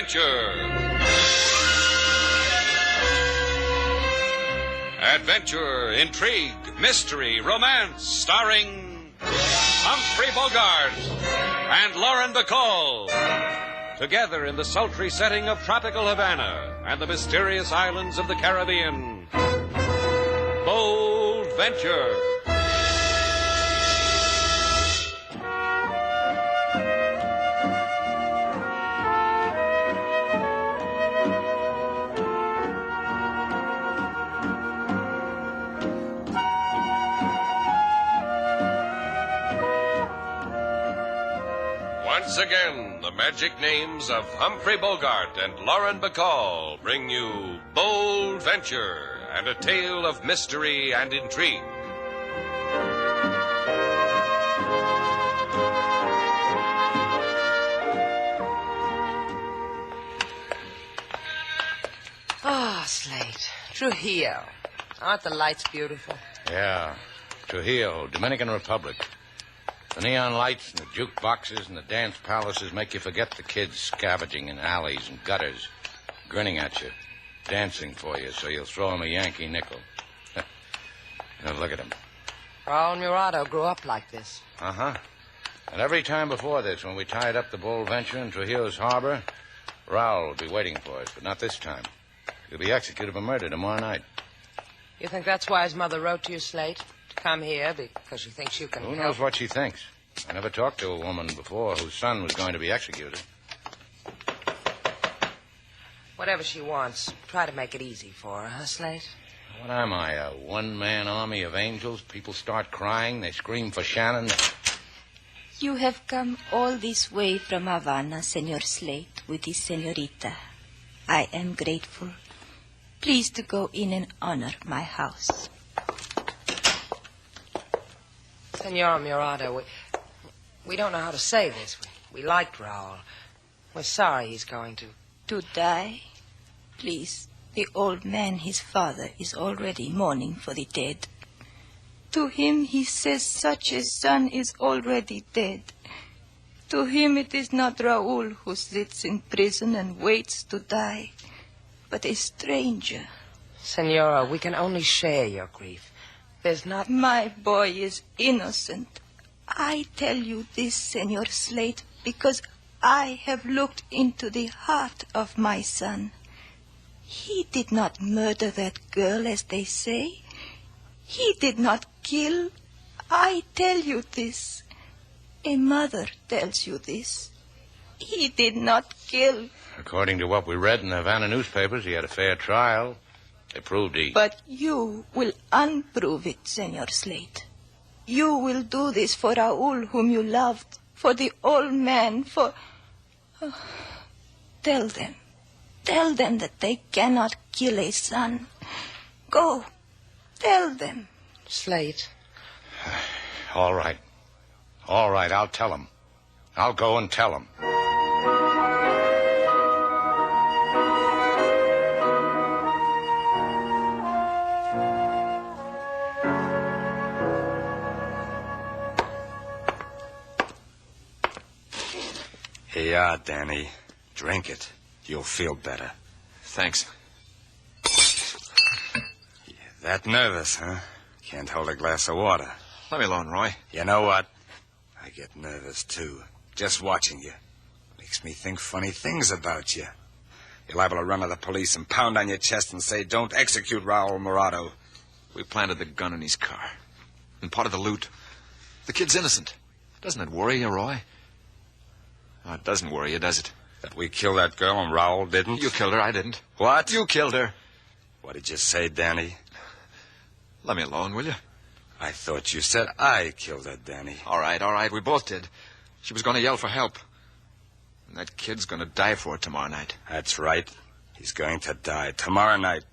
Adventure. Adventure, intrigue, mystery, romance, starring Humphrey Bogart and Lauren Bacall. Together in the sultry setting of tropical Havana and the mysterious islands of the Caribbean. Bold Venture. Once again, the magic names of Humphrey Bogart and Lauren Bacall bring you Bold Venture and a tale of mystery and intrigue. Ah, Slate. Trujillo. Aren't the lights beautiful? Yeah. Trujillo, Dominican Republic. The neon lights and the jukeboxes and the dance palaces make you forget the kids scavenging in alleys and gutters, grinning at you, dancing for you so you'll throw them a Yankee nickel. Now look at him. Raul Murado grew up like this. Uh-huh. And every time before this, when we tied up the Bold Venture in Trujillo's harbor, Raul will be waiting for us, but not this time. He'll be executed for murder tomorrow night. You think that's why his mother wrote to you, Slate? To come here because she thinks you can Who help? knows what she thinks? I never talked to a woman before whose son was going to be executed. Whatever she wants, try to make it easy for her, huh, Slate? What am I, a one-man army of angels? People start crying, they scream for Shannon. You have come all this way from Havana, Senor Slate, with this senorita. I am grateful. Please to go in and honor my house. Senor Murado, we don't know how to say this. We liked Raul. We're sorry he's going to... To die? Please, the old man, his father, is already mourning for the dead. To him he says such a son is already dead. To him it is not Raul who sits in prison and waits to die, but a stranger. Senora, we can only share your grief. There's not... My boy is innocent. I tell you this, Senor Slate, because I have looked into the heart of my son. He did not murder that girl, as they say. He did not kill. I tell you this. A mother tells you this. He did not kill. According to what we read in the Havana newspapers, he had a fair trial. They proved he... But you will unprove it, Senor Slate. You will do this for Raul, whom you loved, for the old man, for... Oh, tell them that they cannot kill a son. Go, tell them. Slate. All right, I'll tell them. I'll go and tell them. Here you are, Danny. Drink it. You'll feel better. Thanks. You're that nervous, huh? Can't hold a glass of water. Let me alone, Roy. You know what? I get nervous, too. Just watching you. Makes me think funny things about you. You're liable to run to the police and pound on your chest and say, don't execute Raul Murado. We planted the gun in his car. And part of the loot. The kid's innocent. Doesn't it worry you, Roy? Oh, it doesn't worry you, does it? That we killed that girl and Raul didn't? You killed her, I didn't. What? You killed her. What did you say, Danny? Let me alone, will you? I thought you said I killed her, Danny. All right, we both did. She was going to yell for help. And that kid's going to die for it tomorrow night. That's right. He's going to die tomorrow night.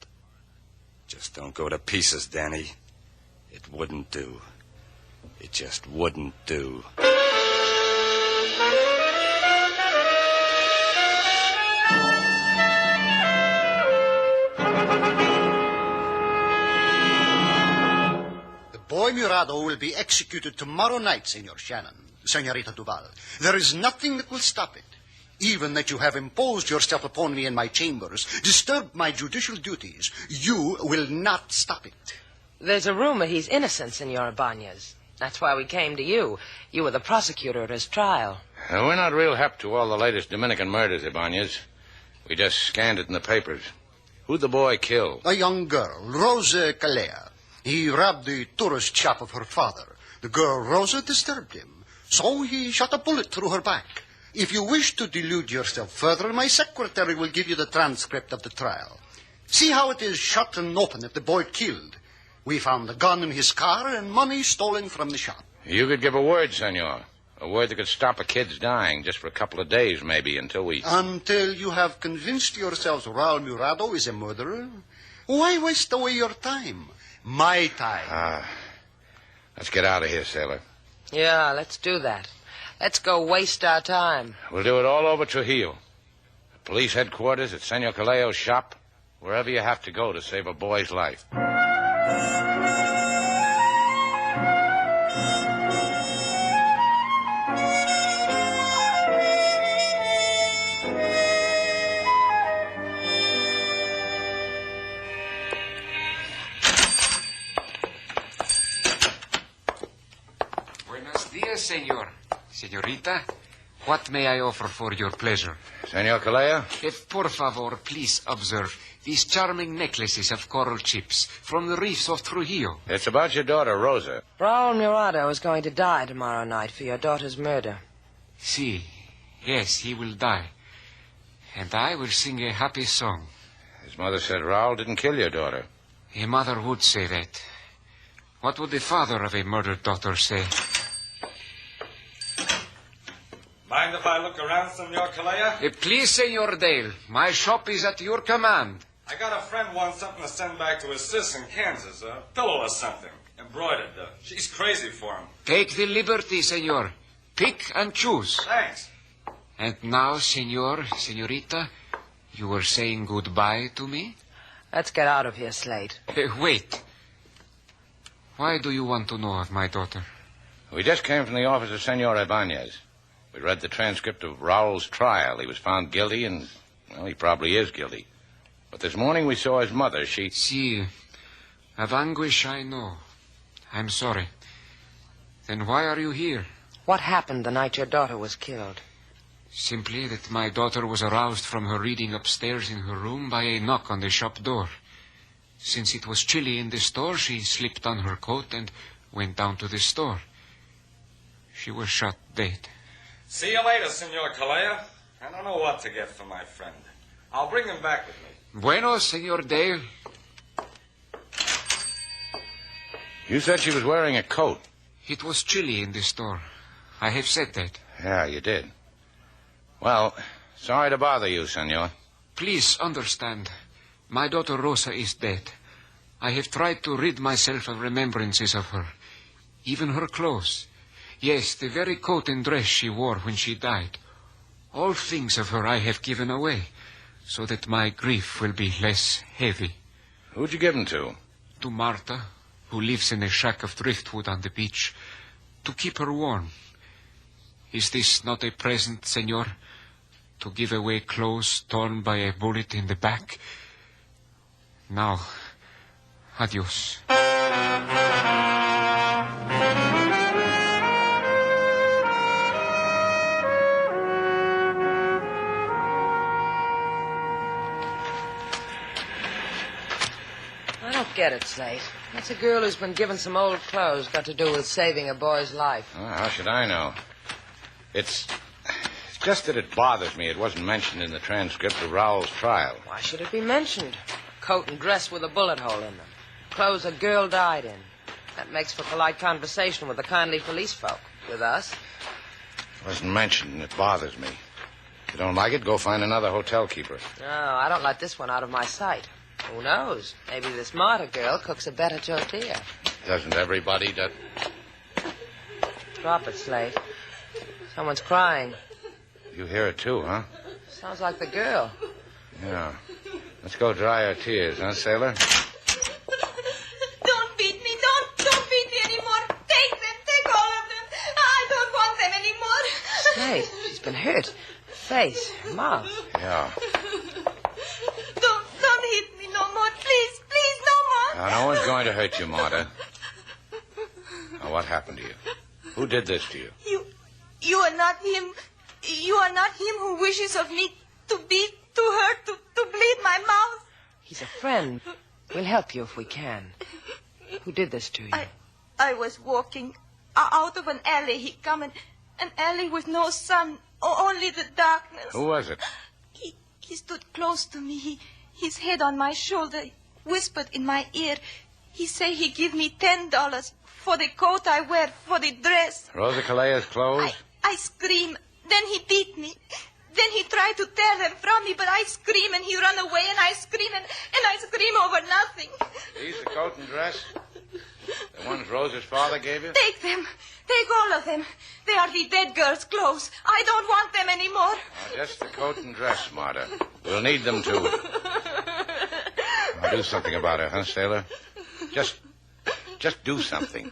Just don't go to pieces, Danny. It wouldn't do. It just wouldn't do. Boy Murado will be executed tomorrow night, Senor Shannon, Senorita Duval. There is nothing that will stop it. Even that you have imposed yourself upon me in my chambers, disturbed my judicial duties, you will not stop it. There's a rumor he's innocent, Senor Ibanez. That's why we came to you. You were the prosecutor at his trial. We're not real hep to all the latest Dominican murders, Ibanez. We just scanned it in the papers. Who'd the boy kill? A young girl, Rosa Calea. He robbed the tourist shop of her father. The girl Rosa disturbed him, so he shot a bullet through her back. If you wish to delude yourself further, my secretary will give you the transcript of the trial. See how it is shut and open that the boy killed. We found the gun in his car and money stolen from the shop. You could give a word, senor. A word that could stop a kid's dying just for a couple of days, maybe, until we... Until you have convinced yourselves Raul Murado is a murderer? Why waste away your time? My time. Let's get out of here, sailor. Yeah, let's do that. Let's go waste our time. We'll do it all over Trujillo. Police headquarters, at Senor Caleo's shop, wherever you have to go to save a boy's life. Buenos dias, senor. Senorita, what may I offer for your pleasure? Senor Caleo? If, por favor, please observe these charming necklaces of coral chips from the reefs of Trujillo. It's about your daughter, Rosa. Raul Murado is going to die tomorrow night for your daughter's murder. Si. Yes, he will die. And I will sing a happy song. His mother said Raul didn't kill your daughter. A mother would say that. What would the father of a murdered daughter say? Mind if I look around, Senor Calea? Please, Senor Dale. My shop is at your command. I got a friend wants something to send back to his sis in Kansas. A pillow or something. Embroidered. She's crazy for him. Take the liberty, senor. Pick and choose. Thanks. And now, senorita, you were saying goodbye to me? Let's get out of here, Slate. Wait. Why do you want to know of my daughter? We just came from the office of Senor Ibanez. We read the transcript of Raul's trial. He was found guilty, and, well, he probably is guilty. But this morning we saw his mother. She... Si. Of anguish I know. I'm sorry. Then why are you here? What happened the night your daughter was killed? Simply that my daughter was aroused from her reading upstairs in her room by a knock on the shop door. Since it was chilly in the store, she slipped on her coat and went down to the store. She was shot dead. See you later, Senor Calea. I don't know what to get for my friend. I'll bring him back with me. Bueno, Senor Dale. You said she was wearing a coat. It was chilly in the store. I have said that. Yeah, you did. Well, sorry to bother you, senor. Please understand. My daughter Rosa is dead. I have tried to rid myself of remembrances of her. Even her clothes. Yes, the very coat and dress she wore when she died. All things of her I have given away, so that my grief will be less heavy. Who'd you give them to? To Marta, who lives in a shack of driftwood on the beach, to keep her warm. Is this not a present, senor? To give away clothes torn by a bullet in the back? Now, adios. I don't get it, Slate. What's a girl who's been given some old clothes got to do with saving a boy's life? Oh, how should I know? It's just that it bothers me it wasn't mentioned in the transcript of Raul's trial. Why should it be mentioned? Coat and dress with a bullet hole in them. Clothes a girl died in. That makes for polite conversation with the kindly police folk. With us. It wasn't mentioned, and it bothers me. If you don't like it, go find another hotel keeper. No, I don't let this one out of my sight. Who knows? Maybe this Marta girl cooks a better tortilla. Doesn't everybody Drop it, Slate. Someone's crying. You hear it too, huh? Sounds like the girl. Yeah. Let's go dry our tears, huh, sailor? Don't beat me. Don't beat me anymore. Take them. Take all of them. I don't want them anymore. Slate, she's been hurt. face, mouth. Yeah. Don't hit me no more. Please, no more. Now, no one's going to hurt you, Marta. Now, what happened to you? Who did this to you? You are not him. You are not him who wishes of me to beat, to hurt, to bleed my mouth. He's a friend. We'll help you if we can. Who did this to you? I was walking out of an alley. He come an alley with no sun, only the darkness. Who was it? He stood close to me. His head on my shoulder, whispered in my ear. He say he give me $10 for the coat I wear, for the dress. Rosa Calea's clothes? I scream. Then he beat me. Then he tried to tear them from me, but I scream and he run away and I scream and I scream over nothing. These the coat and dress? The ones Rosa's father gave you? Take them. Take all of them. They are the dead girl's clothes. I don't want them anymore. Just the coat and dress, Marta. We'll need them, too. Now, do something about it, huh, Sailor? Just do something.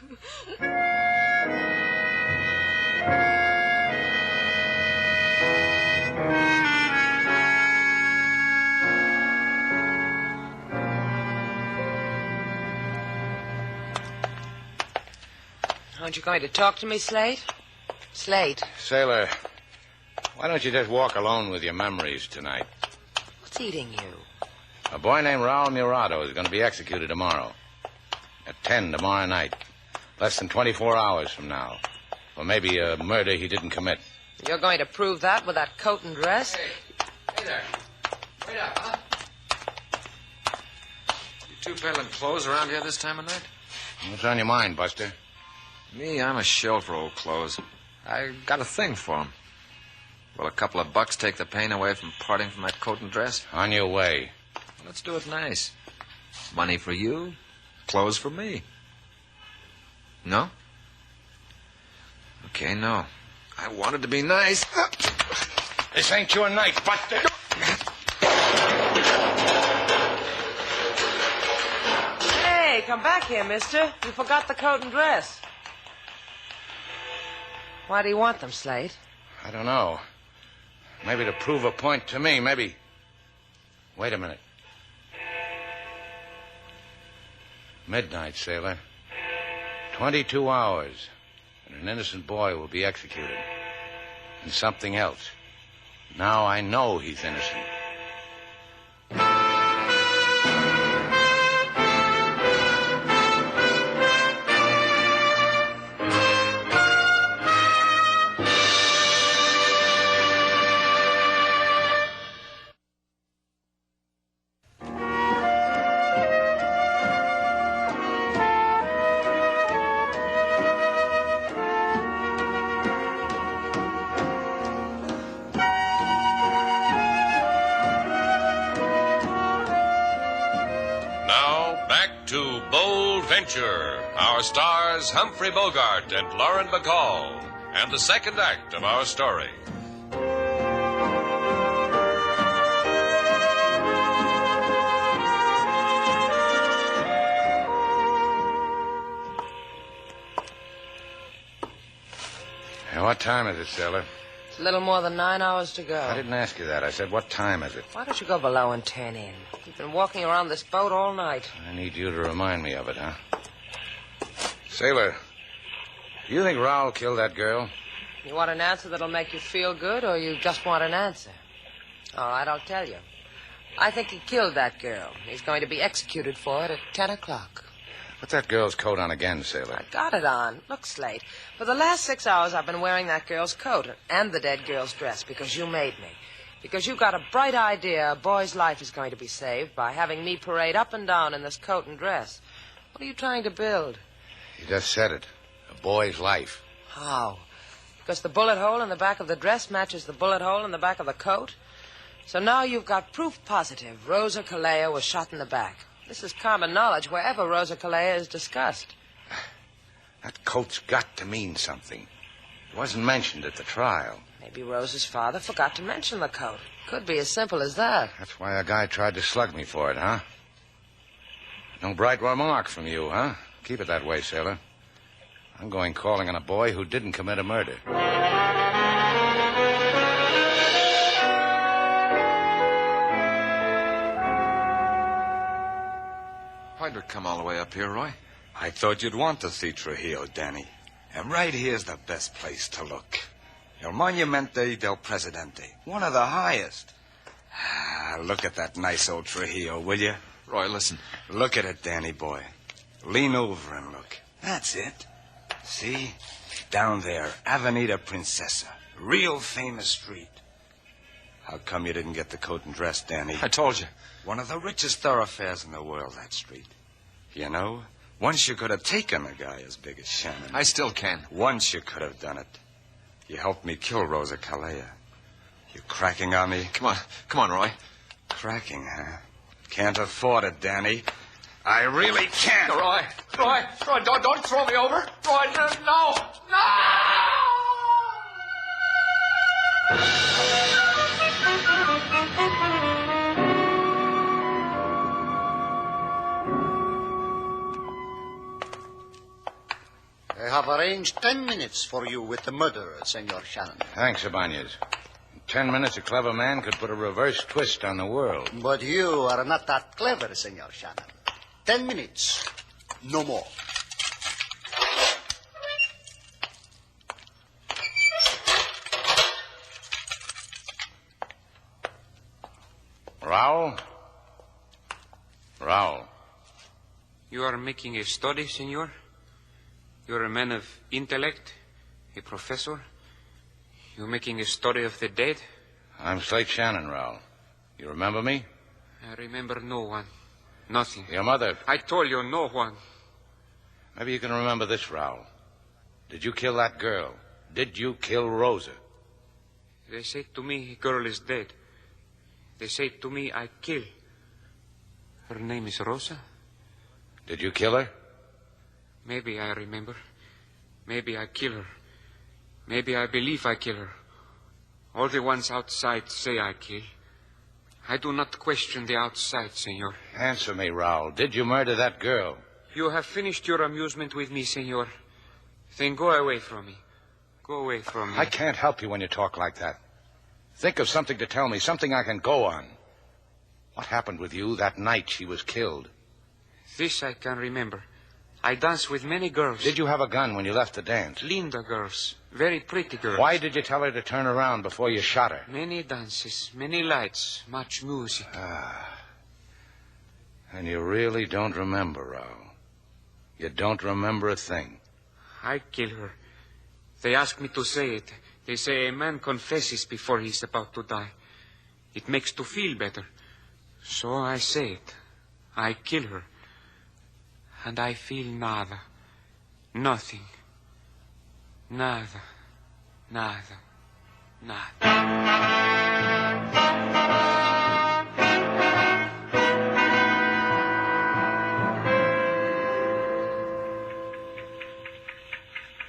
Aren't you going to talk to me, Slate? Slate. Sailor, why don't you just walk alone with your memories tonight? What's eating you? A boy named Raul Murado is going to be executed tomorrow. At 10 tomorrow night. Less than 24 hours from now. Or maybe a murder he didn't commit. You're going to prove that with that coat and dress? Hey there. Wait up, huh? You two peddling clothes around here this time of night? What's on your mind, Buster? Me, I'm a shell for old clothes. I got a thing for 'em. Will a couple of bucks take the pain away from parting from that coat and dress? On your way. Well, let's do it nice. Money for you, clothes for me. No? Okay, no. I wanted to be nice. This ain't your night, Buster. Hey, come back here, mister. You forgot the coat and dress. Why do you want them, Slate? I don't know. Maybe to prove a point to me. Maybe. Wait a minute. Midnight, Sailor. 22 hours, and an innocent boy will be executed. And something else. Now I know he's innocent. Our stars Humphrey Bogart and Lauren Bacall, and the second act of our story. Now, what time is it, Sailor? It's a little more than 9 hours to go. I didn't ask you that. I said, what time is it? Why don't you go below and turn in? You've been walking around this boat all night. I need you to remind me of it, huh? Sailor, do you think Raul killed that girl? You want an answer that'll make you feel good, or you just want an answer? All right, I'll tell you. I think he killed that girl. He's going to be executed for it at 10 o'clock. Put that girl's coat on again, Sailor. I got it on. Look, Slate, for the last 6 hours I've been wearing that girl's coat and the dead girl's dress because you made me. Because you got a bright idea a boy's life is going to be saved by having me parade up and down in this coat and dress. What are you trying to build? You just said it. A boy's life. How? Because the bullet hole in the back of the dress matches the bullet hole in the back of the coat? So now you've got proof positive Rosa Calea was shot in the back. This is common knowledge wherever Rosa Calea is discussed. That coat's got to mean something. It wasn't mentioned at the trial. Maybe Rosa's father forgot to mention the coat. Could be as simple as that. That's why a guy tried to slug me for it, huh? No bright remark from you, huh? Keep it that way, Sailor. I'm going calling on a boy who didn't commit a murder. had to come all the way up here, Roy. I thought you'd want to see Trujillo, Danny. And right here's the best place to look. El Monumente del Presidente. One of the highest. Look at that nice old Trujillo, will you? Roy, listen. Look at it, Danny boy. Lean over and look. That's it. See? Down there, Avenida Princesa. Real famous street. How come you didn't get the coat and dress, Danny? I told you. One of the richest thoroughfares in the world, that street. You know, once you could have taken a guy as big as Shannon. I still can. Once you could have done it. You helped me kill Rosa Calleja. You cracking on me? Come on, Roy. Cracking, huh? Can't afford it, Danny. I really can't. Roy, don't throw me over. Roy, no. I have arranged 10 minutes for you with the murderer, Senor Shannon. Thanks, Ibanez. In 10 minutes, a clever man could put a reverse twist on the world. But you are not that clever, Senor Shannon. 10 minutes. No more. Raul. You are making a study, senor? You're a man of intellect, a professor. You're making a study of the dead? I'm Slate Shannon, Raul. You remember me? I remember no one. Nothing. Your mother. I told you no one. Maybe you can remember this, Raul. Did you kill that girl? Did you kill Rosa? They say to me, girl is dead. They say to me, I kill. Her name is Rosa. Did you kill her? Maybe I remember. Maybe I kill her. Maybe I believe I kill her. All the ones outside say I kill. I do not question the outside, senor. Answer me, Raul. Did you murder that girl? You have finished your amusement with me, senor. Then go away from me. Go away from me. I can't help you when you talk like that. Think of something to tell me, something I can go on. What happened with you that night she was killed? This I can remember. I danced with many girls. Did you have a gun when you left the dance? Linda girls. Very pretty girls. Why did you tell her to turn around before you shot her? Many dances, many lights, much music. And you really don't remember, Raul. You don't remember a thing. I kill her. They ask me to say it. They say a man confesses before he's about to die. It makes to feel better. So I say it. I kill her. And I feel nada. Nothing. Nada. Nada. Nada.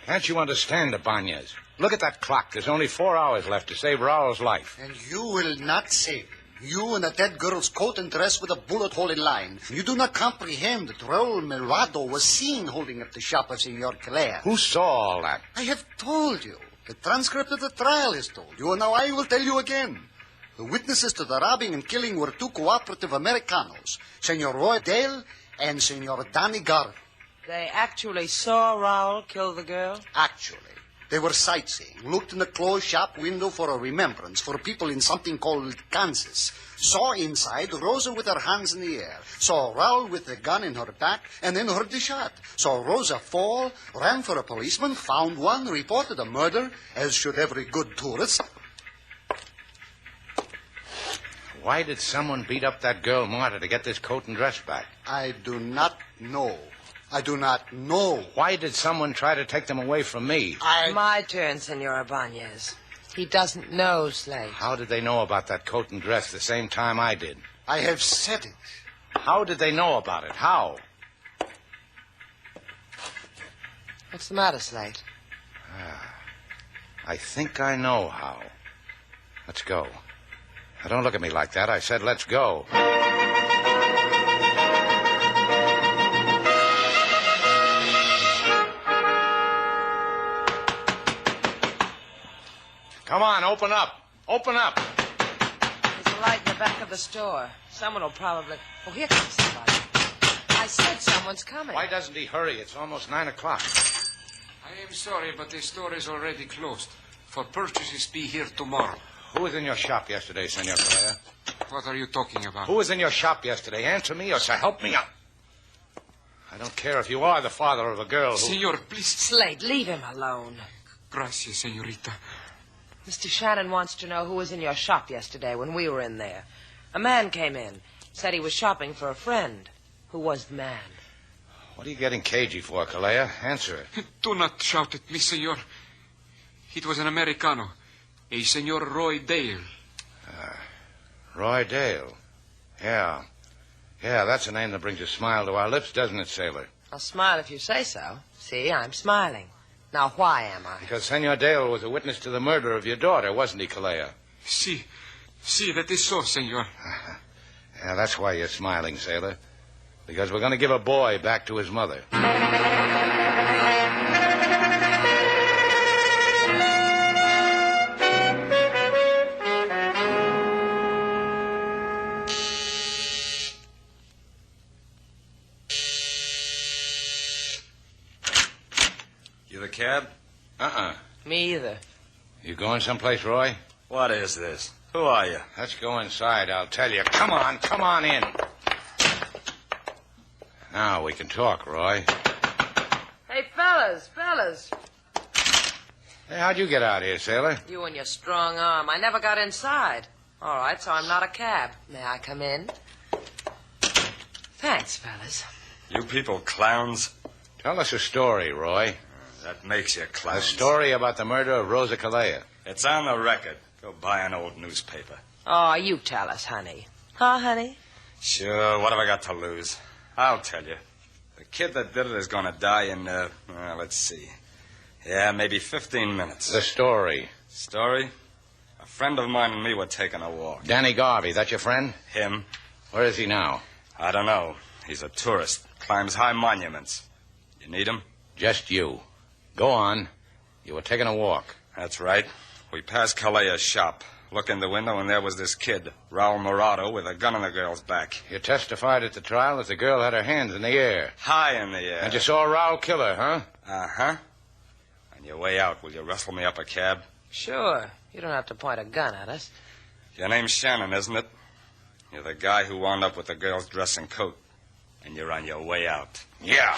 Can't you understand, Ibanez? Look at that clock. There's only 4 hours left to save Raul's life. And you will not save him. You in a dead girl's coat and dress with a bullet hole in line. You do not comprehend that Raul Melvado was seen holding up the shop of Senor Calleja. Who saw all that? I have told you. The transcript of the trial has told you, and now I will tell you again. The witnesses to the robbing and killing were two cooperative Americanos, Senor Roy Dale and Senor Danny Garvey. They actually saw Raul kill the girl? Actually. They were sightseeing, looked in the closed shop window for a remembrance for people in something called Kansas. Saw inside Rosa with her hands in the air. Saw Raul with the gun in her back and then heard the shot. Saw Rosa fall, ran for a policeman, found one, reported a murder, as should every good tourist. Why did someone beat up that girl Marta to get this coat and dress back? I do not know. I do not know. Why did someone try to take them away from me? My turn, Senor Ibanez. He doesn't know, Slate. How did they know about that coat and dress the same time I did? I have said it. How did they know about it? How? What's the matter, Slate? I think I know how. Let's go. Now, don't look at me like that. I said let's go. Come on, open up. Open up. There's a light in the back of the store. Someone will probably... Oh, here comes somebody. I I said someone's coming. Why doesn't he hurry? It's almost 9 o'clock. I am sorry, but the store is already closed. For purchases, be here tomorrow. Who was in your shop yesterday, Senor Calea? What are you talking about? Who was in your shop yesterday? Answer me or so help me out. I don't care if you are the father of a girl who... Senor, please. Slade, leave him alone. Gracias, senorita. Mr. Shannon wants to know who was in your shop yesterday when we were in there. A man came in, said he was shopping for a friend. Who was the man? What are you getting cagey for, Calea? Answer it. Do not shout at me, senor. It was an Americano, a Senor Roy Dale. Roy Dale. Yeah, that's a name that brings a smile to our lips, doesn't it, sailor? I'll smile if you say so. See, I'm smiling. Now, why am I? Because Senor Dale was a witness to the murder of your daughter, wasn't he, Calea? Si, that is so, senor. Yeah, that's why you're smiling, sailor. Because we're going to give a boy back to his mother. You the cab? Me either. You going someplace, Roy? What is this? Who are you? Let's go inside, I'll tell you. Come on in. Now we can talk, Roy. Hey, fellas. Hey, how'd you get out here, sailor? You and your strong arm. I never got inside. All right, so I'm not a cab. May I come in? Thanks, fellas. You people clowns? Tell us a story, Roy. That makes you clowns. A story about the murder of Rosa Calea. It's on the record. Go buy an old newspaper. Oh, you tell us, honey. Huh, honey? Sure, what have I got to lose? I'll tell you. The kid that did it is going to die in, let's see. Yeah, maybe 15 minutes. The story. Story? A friend of mine and me were taking a walk. Danny Garvey, that your friend? Him? Where is he now? I don't know. He's a tourist. Climbs high monuments. You need him? Just you. Go on. You were taking a walk. That's right. We passed Calea's shop. Look in the window, and there was this kid, Raul Morado, with a gun on the girl's back. You testified at the trial that the girl had her hands in the air. High in the air. And you saw Raul kill her, huh? Uh-huh. On your way out, will you wrestle me up a cab? Sure. You don't have to point a gun at us. Your name's Shannon, isn't it? You're the guy who wound up with the girl's dress and coat. And you're on your way out. Yeah.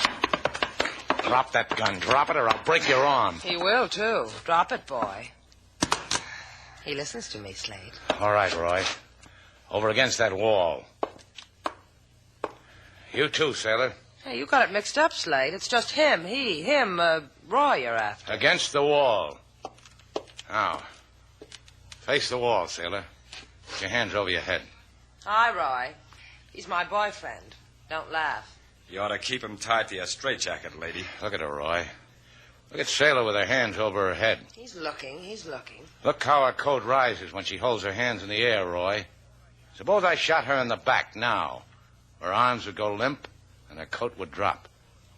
Drop that gun. Drop it or I'll break your arm. He will, too. Drop it, boy. He listens to me, Slade. All right, Roy. Over against that wall. You too, sailor. Hey, you got it mixed up, Slade. It's just him, Roy you're after. Against the wall. Now, face the wall, sailor. Put your hands over your head. Hi, Roy. He's my boyfriend. Don't laugh. You ought to keep him tied to your straitjacket, lady. Look at her, Roy. Look at Sailor with her hands over her head. He's looking. Look how her coat rises when she holds her hands in the air, Roy. Suppose I shot her in the back now. Her arms would go limp, and her coat would drop.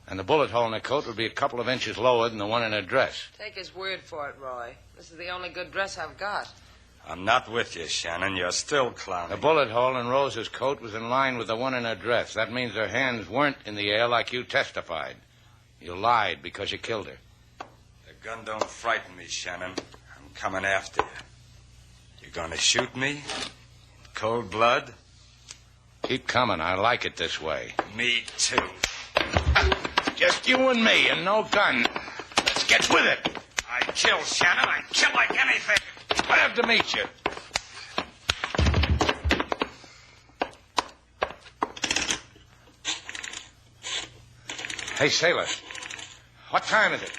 And the bullet hole in her coat would be a couple of inches lower than the one in her dress. Take his word for it, Roy. This is the only good dress I've got. I'm not with you, Shannon. You're still clowning. The bullet hole in Rosa's coat was in line with the one in her dress. That means her hands weren't in the air like you testified. You lied because you killed her. The gun don't frighten me, Shannon. I'm coming after you. You gonna shoot me? In cold blood? Keep coming. I like it this way. Me too. Just you and me and no gun. Let's get with it. I'd kill, Shannon. I'd kill like anything. Glad to meet you. Hey, sailor. What time is it?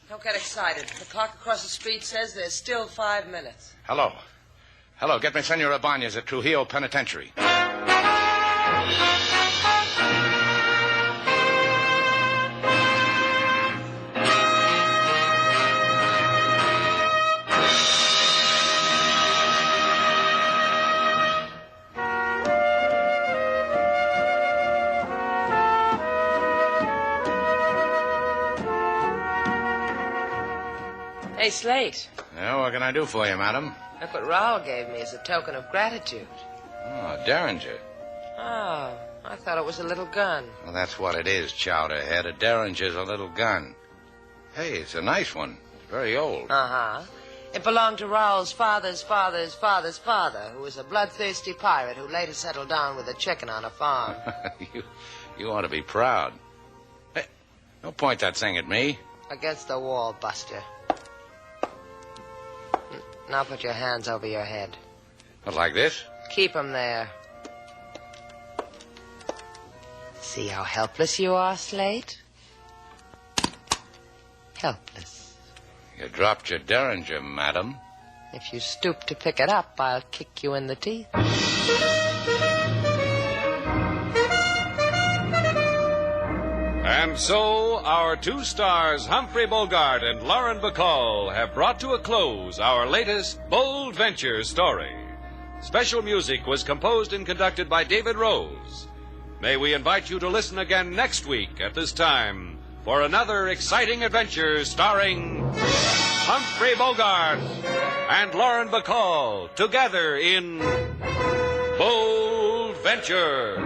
Don't get excited. The clock across the street says there's still 5 minutes. Hello. Get me Senor Ibanez at Trujillo Penitentiary. Hey, Slate. Yeah, what can I do for you, madam? Look what Raul gave me as a token of gratitude. Oh, Derringer. Oh, I thought it was a little gun. Well, that's what it is, Chowderhead. A Derringer's a little gun. Hey, it's a nice one. It's very old. Uh-huh. It belonged to Raoul's father's father's father's father, who was a bloodthirsty pirate who later settled down with a chicken on a farm. You ought to be proud. Hey, don't point that thing at me. Against the wall, Buster. Now put your hands over your head. What, like this? Keep 'em there. See how helpless you are, Slate? Helpless. You dropped your Derringer, madam. If you stoop to pick it up, I'll kick you in the teeth. And so, our two stars, Humphrey Bogart and Lauren Bacall, have brought to a close our latest Bold Venture story. Special music was composed and conducted by David Rose. May we invite you to listen again next week at this time for another exciting adventure starring Humphrey Bogart and Lauren Bacall together in Bold Venture.